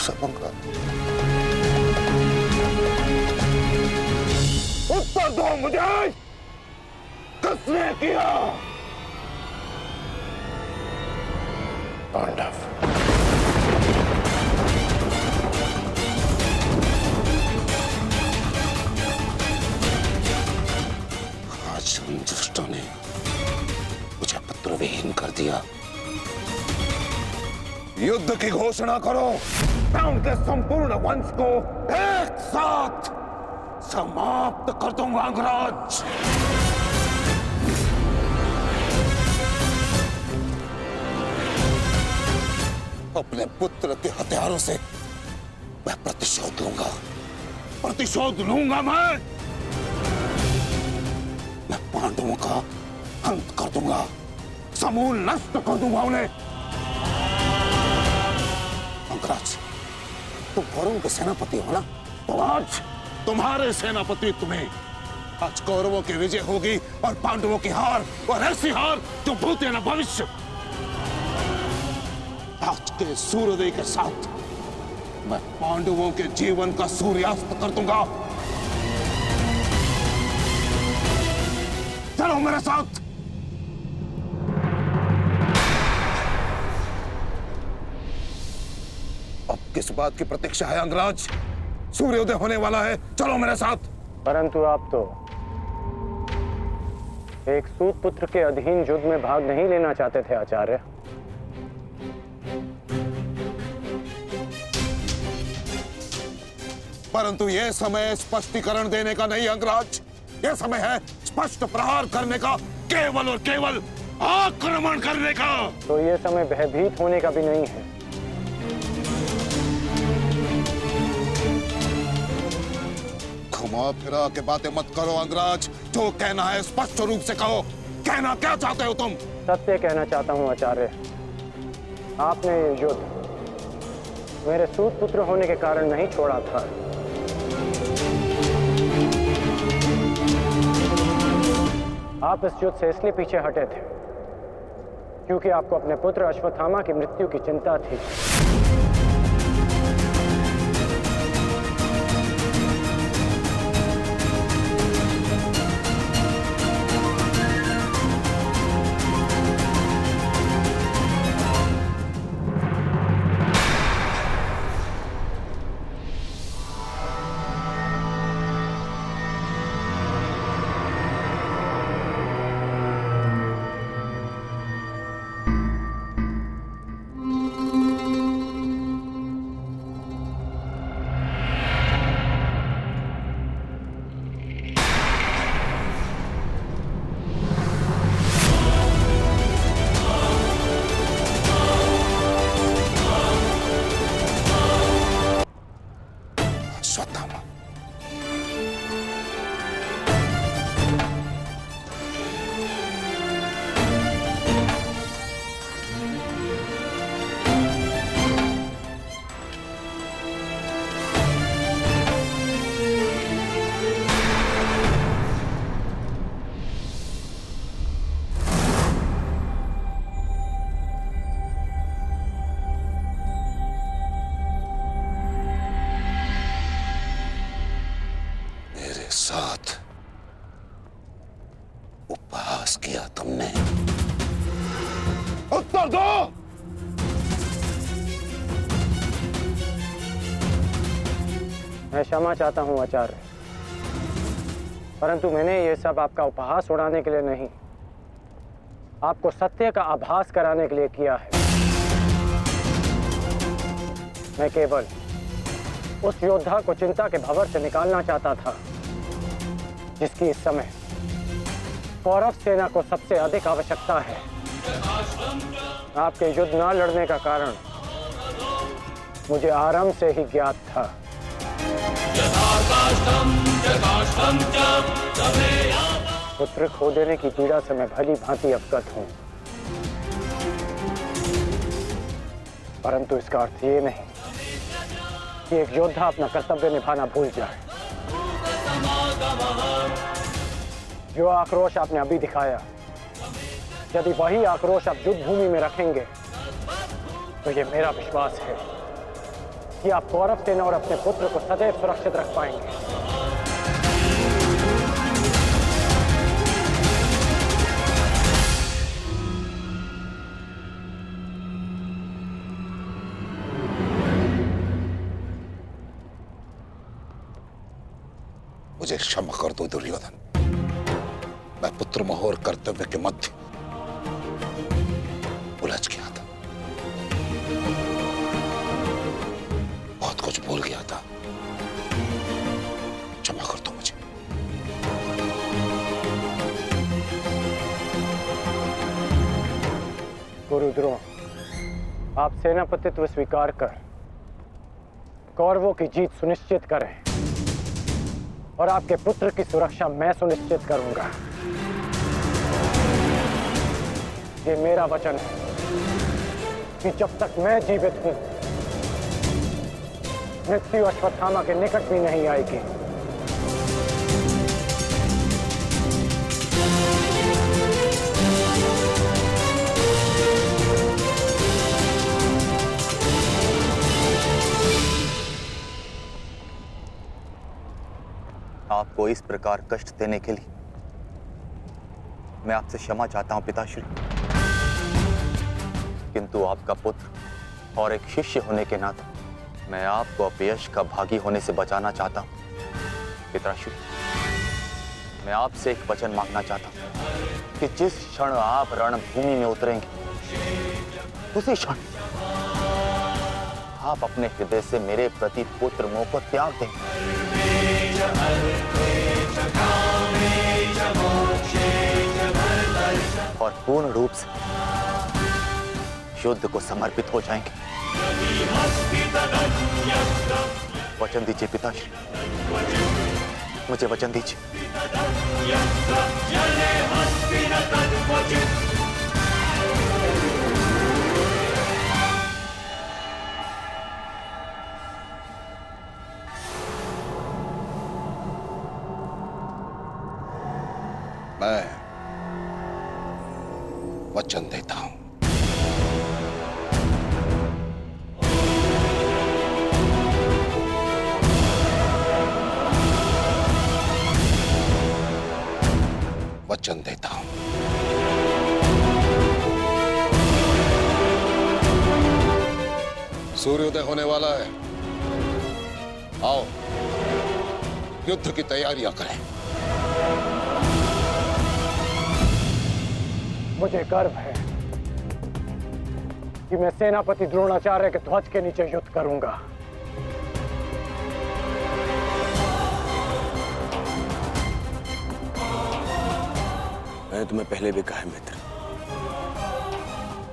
सब अंगराज। उत्तर दो मुझे, किसने किया? पांडव। आज उन दुष्टों ने मुझे पुत्रविहीन कर दिया। युद्ध की घोषणा करो, मैं उनके संपूर्ण वंश को एक साथ समाप्त कर दूंगा अंगराज। अपने पुत्र के हथियारों से मैं प्रतिशोध लूंगा, प्रतिशोध लूंगा। मैं पांडवों का अंत कर दूंगा, समूल नष्ट कर दूंगा उन्हें। अंगराज, तुम कौरवों के सेनापति हो ना? तो आज तुम्हारे सेनापति तुम्हें आज कौरवों की विजय होगी और पांडवों की हार, और ऐसी हार जो भूते न भविष्य। आज के सूर्योदय के साथ मैं पांडवों के जीवन का सूर्यास्त कर दूंगा। चलो मेरे साथ। अब किस बात की प्रतीक्षा है अंगराज? सूर्योदय होने वाला है, चलो मेरे साथ। परंतु आप तो एक सूत पुत्र के अधीन युद्ध में भाग नहीं लेना चाहते थे आचार्य। परंतु यह समय स्पष्टीकरण देने का नहीं अंगराज, यह समय है स्पष्ट प्रहार करने का, केवल और केवल आक्रमण करने का। तो यह समय भयभीत होने का भी नहीं है। घुमा फिरा के बातें मत करो अंगराज, जो कहना है स्पष्ट रूप से कहो। कहना क्या चाहते हो तुम? सत्य कहना चाहता हूं आचार्य। आपने ये युद्ध मेरे सूत पुत्र होने के कारण नहीं छोड़ा था। आप इस युद्ध से इसलिए पीछे हटे थे क्योंकि आपको अपने पुत्र अश्वत्थामा की मृत्यु की चिंता थी। साथ उपहास किया तुमने। उत्तर दो। मैं क्षमा चाहता हूं आचार्य, परंतु मैंने ये सब आपका उपहास उड़ाने के लिए नहीं, आपको सत्य का आभास कराने के लिए किया है। मैं केवल उस योद्धा को चिंता के भंवर से निकालना चाहता था जिसकी इस समय कौरव सेना को सबसे अधिक आवश्यकता है। आपके युद्ध न लड़ने का कारण मुझे आरंभ से ही ज्ञात था। पुत्र खो देने की पीड़ा से मैं भली भांति अवगत हूं, परंतु इसका अर्थ ये नहीं कि एक योद्धा अपना कर्तव्य निभाना भूल जाए। जो आक्रोश आपने अभी दिखाया, यदि वही आक्रोश आप युद्ध भूमि में रखेंगे तो ये मेरा विश्वास है कि आप कौरव सेना और अपने पुत्र को सदैव सुरक्षित रख पाएंगे। मुझे क्षमा कर दो दुर्योधन। मैं पुत्र मोह और कर्तव्य के मध्य उलझ गया था, बहुत कुछ भूल गया था। क्षमा कर दो मुझे। गुरु द्रोण, आप सेनापतित्व स्वीकार कर कौरवों की जीत सुनिश्चित करें और आपके पुत्र की सुरक्षा मैं सुनिश्चित करूंगा। ये मेरा वचन है कि जब तक मैं जीवित हूं, मृत्यु अश्वत्थामा के निकट भी नहीं आएगी। आपको इस प्रकार कष्ट देने के लिए मैं आपसे क्षमा चाहता हूं पिताश्री, किंतु आपका पुत्र और एक शिष्य होने के नाते मैं आपको अपयश का भागी होने से बचाना चाहता हूं। पिताश्री, मैं आपसे एक वचन मांगना चाहता हूं कि जिस क्षण आप रणभूमि में उतरेंगे उसी क्षण आप अपने हृदय से मेरे प्रति पुत्र मोह को त्याग दें और पूर्ण रूप से युद्ध को समर्पित हो जाएंगे। वचन दीजिए पिताश्री, मुझे वचन दीजिए। मैं वचन देता हूं। वचन देता हूं। सूर्योदय होने वाला है। आओ युद्ध की तैयारियां करें। मुझे गर्व है कि मैं सेनापति द्रोणाचार्य के ध्वज के नीचे युद्ध करूंगा। मैंने तुम्हें पहले भी कहा है मित्र,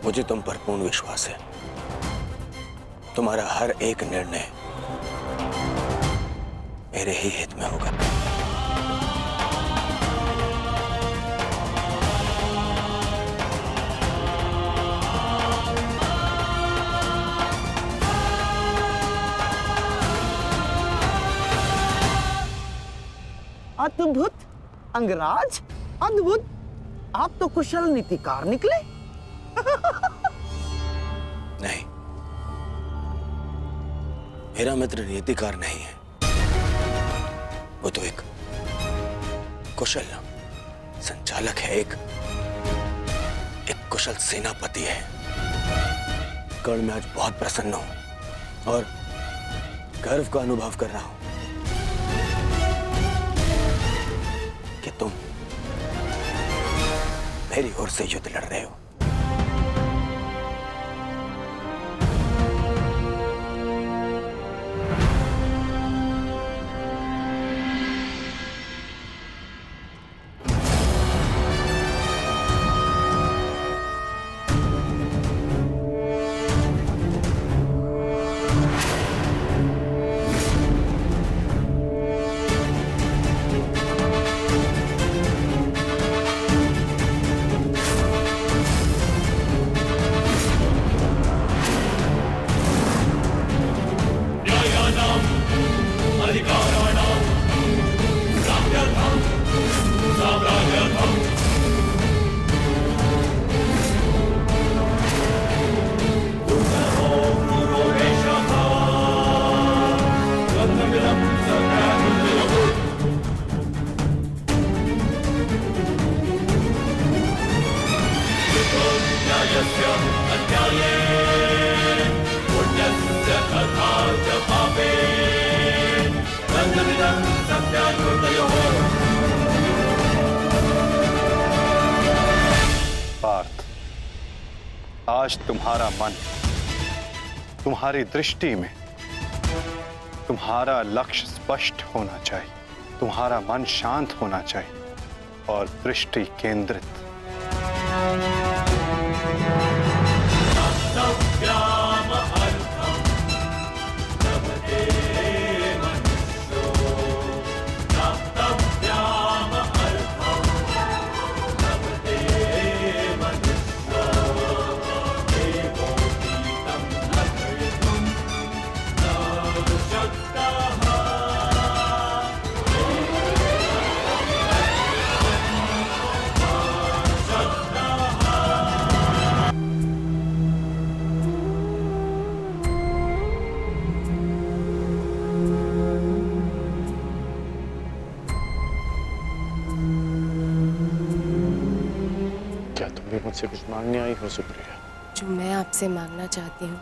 मुझे तुम पर पूर्ण विश्वास है। तुम्हारा हर एक निर्णय मेरे ही हित में होगा। अद्भुत अंगराज, अद्भुत। आप तो कुशल नीतिकार निकले। नहीं, मेरा मित्र नीतिकार नहीं है, वो तो एक कुशल संचालक है, एक कुशल सेनापति है। कर्ण, मैं आज बहुत प्रसन्न हूं और गर्व का अनुभव कर रहा हूं कि तुम मेरी ओर से युद्ध लड़ रहे हो। आज तुम्हारा मन, तुम्हारी दृष्टि में तुम्हारा लक्ष्य स्पष्ट होना चाहिए, तुम्हारा मन शांत होना चाहिए और दृष्टि केंद्रित। क्या तुम भी मुझसे कुछ मांगने आई हो सुप्रिया? जो मैं आपसे मांगना चाहती हूँ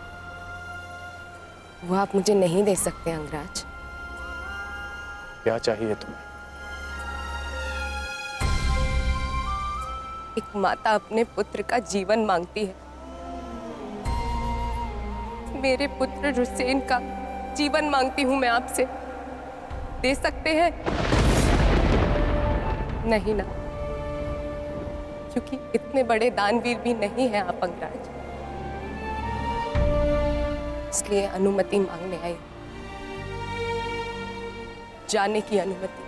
वो आप मुझे नहीं दे सकते अंगराज। क्या चाहिए तुम्हें? एक माता अपने पुत्र का जीवन मांगती है। मेरे पुत्र हुसैन का जीवन मांगती हूँ मैं आपसे। दे सकते हैं? नहीं ना, क्योंकि इतने बड़े दानवीर भी नहीं हैं आप अंगराज। इसलिए अनुमति मांगने आई, जाने की अनुमति।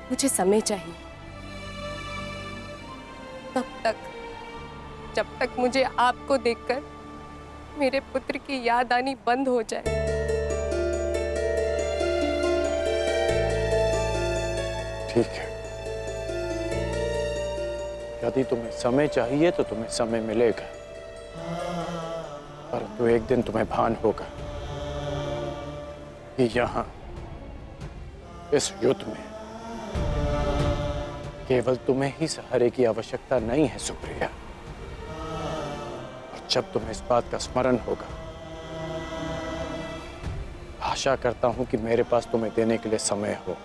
मुझे समय चाहिए, तब तक जब तक मुझे आपको देखकर मेरे पुत्र की याद आनी बंद हो जाए। ठीक है, यदि तुम्हें समय चाहिए तो तुम्हें समय मिलेगा, परंतु एक दिन तुम्हें भान होगा कि यहाँ इस युद्ध में केवल तुम्हें ही सहारे की आवश्यकता नहीं है सुप्रिया। और जब तुम्हें इस बात का स्मरण होगा, आशा करता हूं कि मेरे पास तुम्हें देने के लिए समय हो।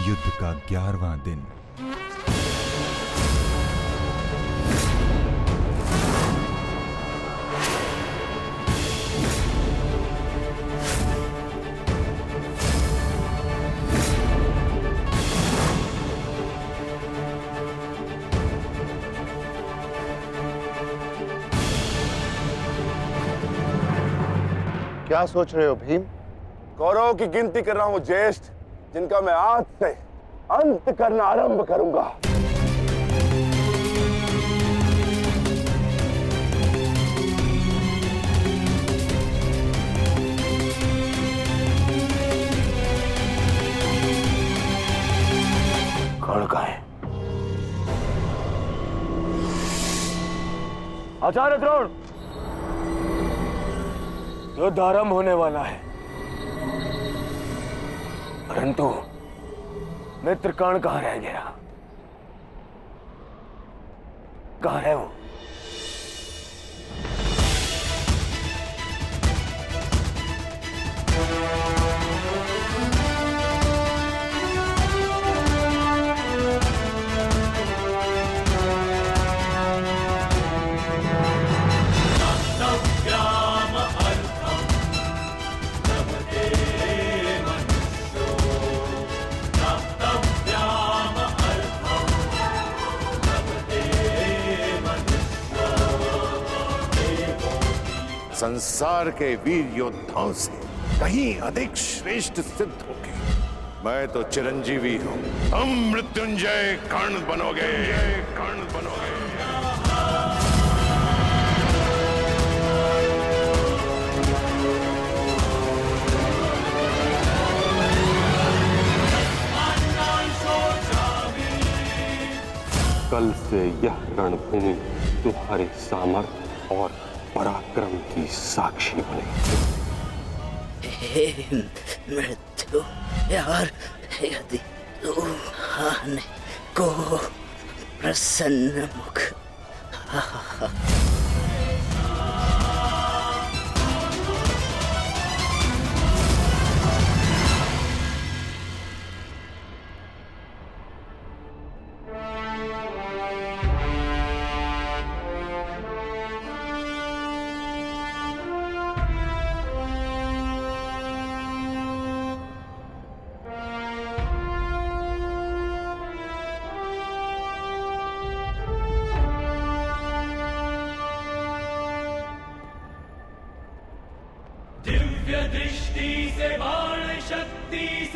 युद्ध का 11वां दिन। क्या सोच रहे हो भीम? कौरवों की गिनती कर रहा हूं ज्येष्ठ, जिनका मैं आज से अंत करना आरंभ करूंगा। कौन का है? आचार्य द्रोण, युद्ध आरंभ होने वाला है, परंतु मित्रकर्ण कहां रह गया? कहां है वो? संसार के वीर योद्धाओं से कहीं अधिक श्रेष्ठ सिद्ध होगे। मैं तो चिरंजीवी हूं, तुम मृत्युंजय कर्ण बनोगे, कर्ण बनोगे। कल से यह रणभूमि तुम्हारे सामर्थ्य और पराक्रम की साक्षी बनेगी। मृत्यु यार, यदि तू आने को प्रसन्न मुख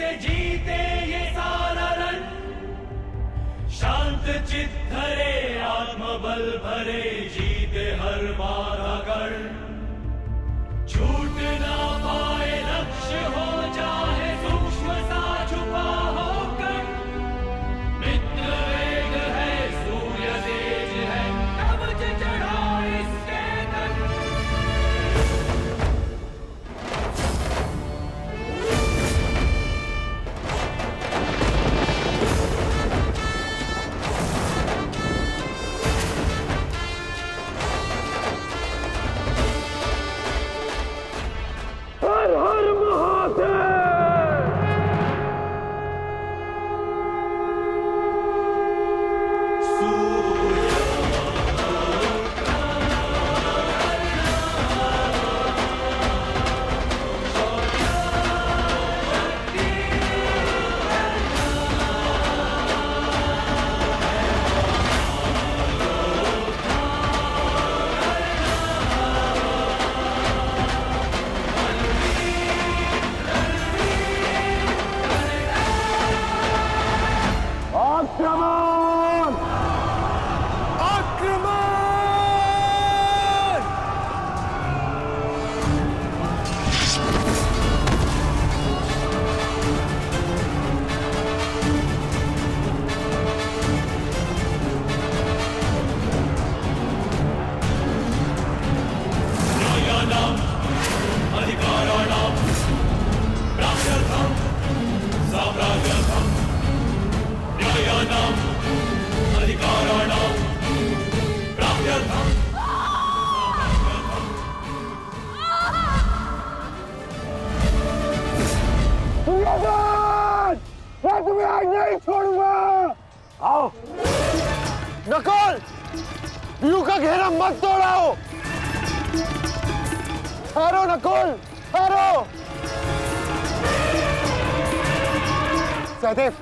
से जीते ये सारा रण, शांत चित धरे आत्मबल भरे, जीते हर बाधा गढ़, छूट ना पाए लक्ष्य हो चाहे सूक्ष्म सा छुपा होकर, मित्र वेग है सूर्य तेज है कवच चढ़ा इसके तन। मैं तुम्हें आज नहीं छोड़ूंगा। आओ नकुल, व्यू का घेरा मत तोड़ाओ। ठहरो नकुल, ठहरो। सहदेव,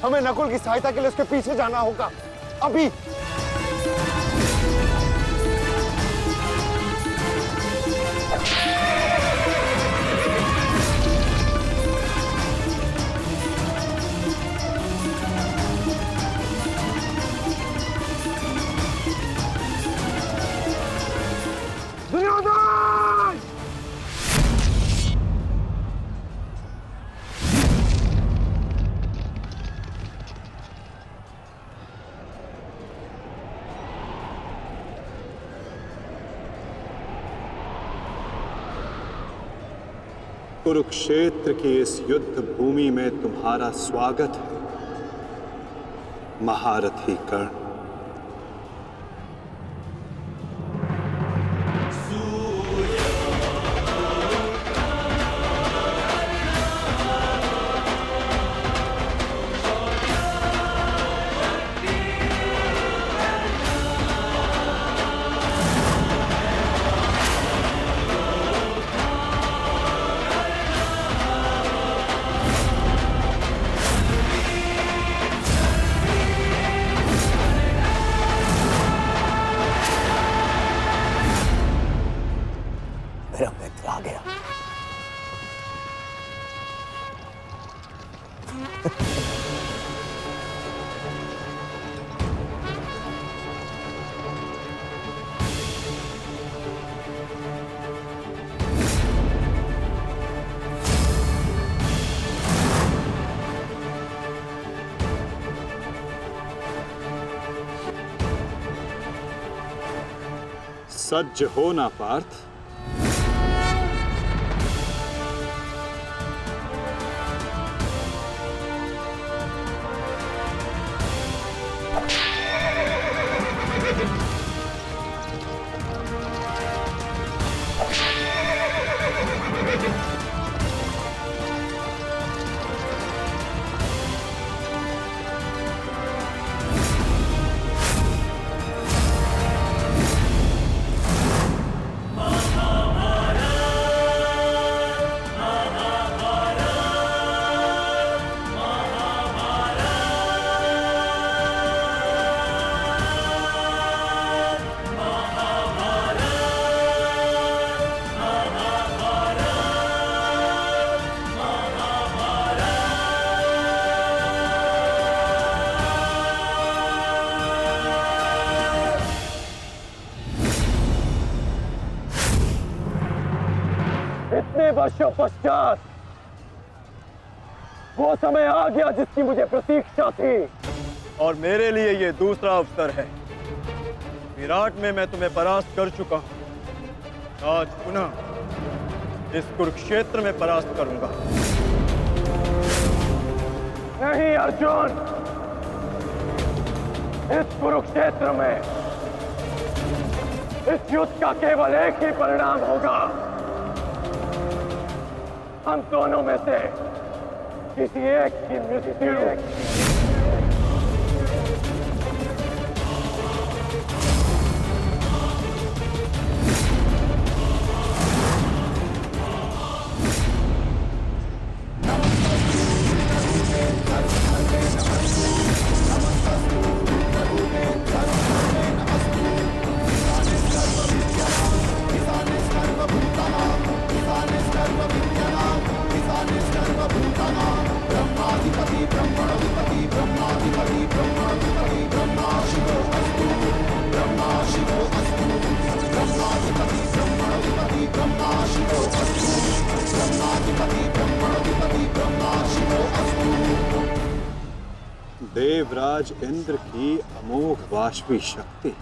हमें नकुल की सहायता के लिए उसके पीछे जाना होगा अभी। दुर्योधन! कुरुक्षेत्र की इस युद्ध भूमि में तुम्हारा स्वागत है, महारथी कर्ण। मेरा मित्र आ गया। सज्ज हो ना पार्थ। वर्षों पश्चात वो समय आ गया जिसकी मुझे प्रतीक्षा थी। और मेरे लिए ये दूसरा अवसर है। विराट में मैं तुम्हें परास्त कर चुका हूं, आज पुनः इस कुरुक्षेत्र में परास्त करूंगा। नहीं अर्जुन, इस कुरुक्षेत्र में इस युद्ध का केवल एक ही परिणाम होगा। हम दोनों में से किसी एक की मृत्यु। देवराज इंद्र की अमोघ वाष्पी शक्ति।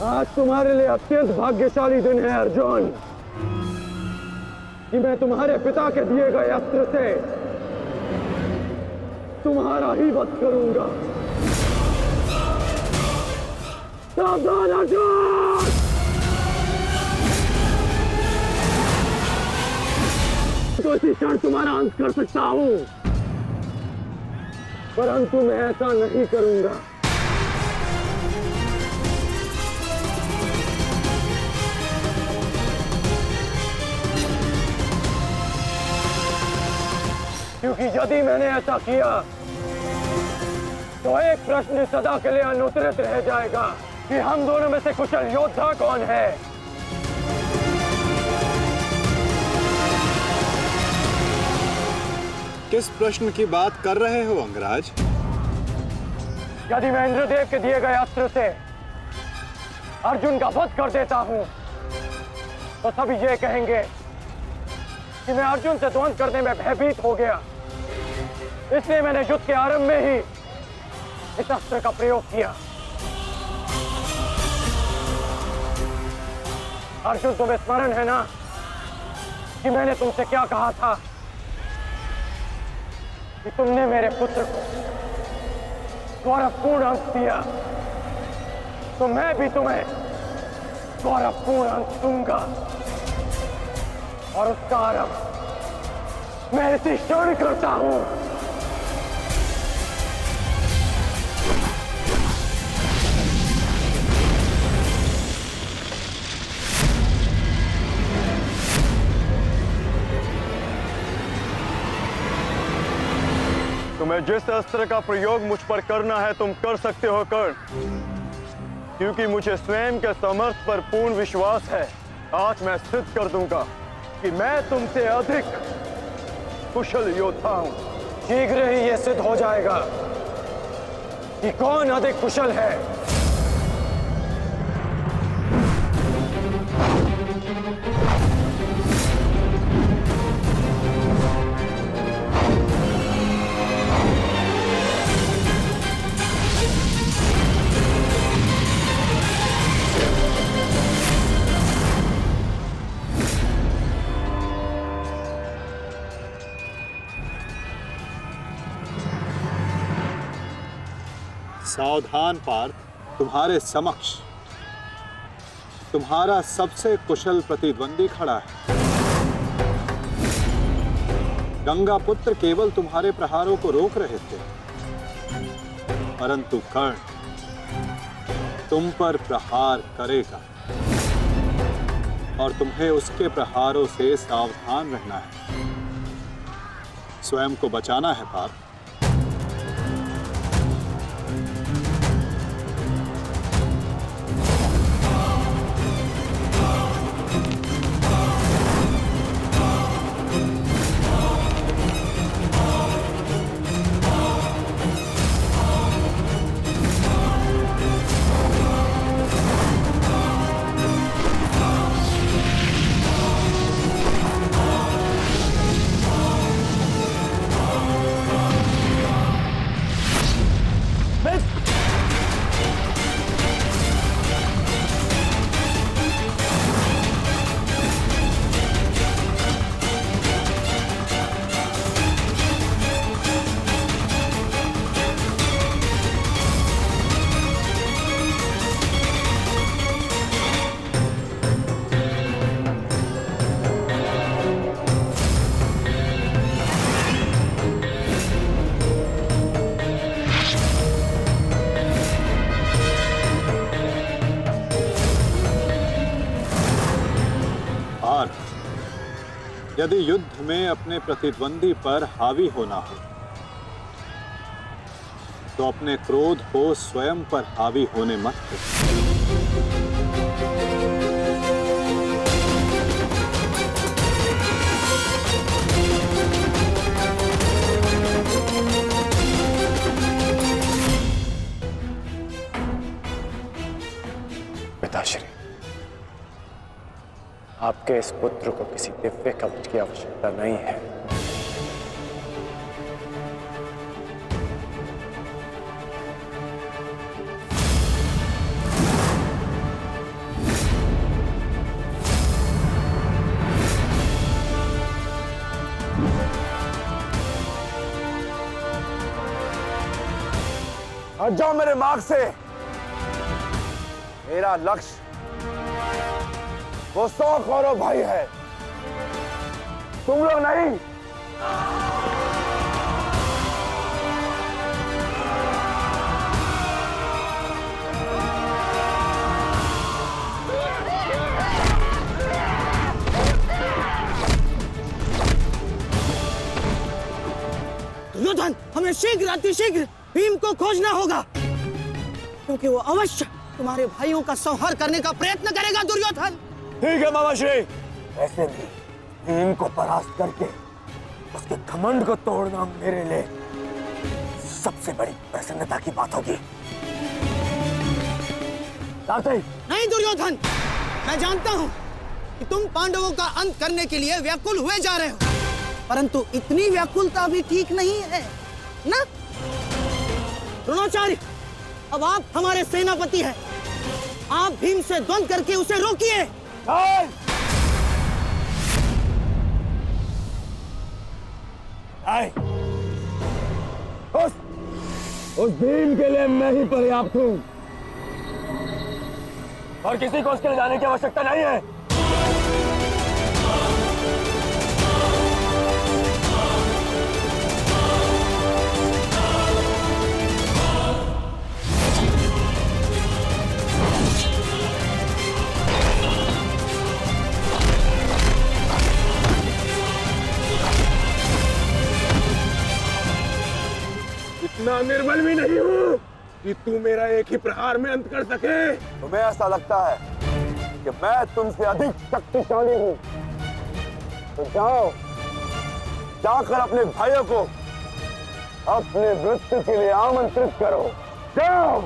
आज तुम्हारे लिए अत्यंत भाग्यशाली दिन है अर्जुन, कि मैं तुम्हारे पिता के दिए गए अस्त्र से तुम्हारा ही वध करूंगा। सावधान अर्जुन! तो इसी क्षण तुम्हारा अंत कर सकता हूं, परंतु मैं ऐसा नहीं करूंगा। क्योंकि यदि मैंने ऐसा किया तो एक प्रश्न सदा के लिए अनुत्तरित रह जाएगा कि हम दोनों में से कुशल योद्धा कौन है। किस प्रश्न की बात कर रहे हो अंगराज? यदि मैं इंद्रदेव के दिए गए अस्त्र से अर्जुन का वध कर देता हूं तो सभी ये कहेंगे कि मैं अर्जुन से द्वंद्व करने में भयभीत हो गया, इसलिए मैंने युद्ध के आरंभ में ही इस अस्त्र का प्रयोग किया। अर्जुन, तुम्हें स्मरण है ना कि मैंने तुमसे क्या कहा था कि तुमने मेरे पुत्र को गौरवपूर्ण अंत दिया, तो मैं भी तुम्हें गौरवपूर्ण अंत दूंगा। और उसका आरंभ मैं इसी क्षण करता हूं। तुम्हें जिस अस्त्र का प्रयोग मुझ पर करना है तुम कर सकते हो कर्ण, क्योंकि मुझे स्वयं के सामर्थ्य पर पूर्ण विश्वास है। आज मैं सिद्ध कर दूंगा कि मैं तुमसे अधिक कुशल योद्धा हूं। शीघ्र ही यह सिद्ध हो जाएगा कि कौन अधिक कुशल है। सावधान पार्थ, तुम्हारे समक्ष तुम्हारा सबसे कुशल प्रतिद्वंदी खड़ा है। गंगा पुत्र केवल तुम्हारे प्रहारों को रोक रहे थे, परंतु कर्ण तुम पर प्रहार करेगा और तुम्हें उसके प्रहारों से सावधान रहना है। स्वयं को बचाना है पार्थ। यदि युद्ध में अपने प्रतिद्वंदी पर हावी होना हो तो अपने क्रोध को स्वयं पर हावी होने मत दो। पिताश्री, आपके इस पुत्र को किसी दिव्य कवच की आवश्यकता नहीं है। हट जाओ मेरे मार्ग से। मेरा लक्ष्य वो 100 कौरव भाई है, तुम लोग नहीं। दुर्योधन, हमें शीघ्र अतिशीघ्र भीम को खोजना होगा, क्योंकि वो अवश्य तुम्हारे भाइयों का संहार करने का प्रयत्न करेगा। दुर्योधन, ठीक है मामाश्री। वैसे भी भीम को परास्त करके उसके घमंड को तोड़ना मेरे लिए सबसे बड़ी प्रसन्नता की बात होगी। नहीं दुर्योधन, मैं जानता हूं कि तुम पांडवों का अंत करने के लिए व्याकुल हुए जा रहे हो, परंतु इतनी व्याकुलता भी ठीक नहीं है ना? द्रोणाचार्य, अब आप हमारे सेनापति हैं, आप भीम से द्वंद्व करके उसे रोकिए। उस भीम के लिए मैं ही पर्याप्त हूं और किसी को उसके लिए जाने की आवश्यकता नहीं है। इतना निर्बल भी नहीं हूँ कि तू मेरा एक ही प्रहार में अंत कर सके। तुम्हें ऐसा लगता है कि मैं तुमसे अधिक शक्तिशाली हूँ? तो जाओ, जाकर अपने भाइयों को अपने मृत्यु के लिए आमंत्रित करो। जाओ।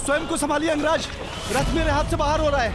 स्वयं को संभालिए अंगराज, रथ मेरे हाथ से बाहर हो रहा है।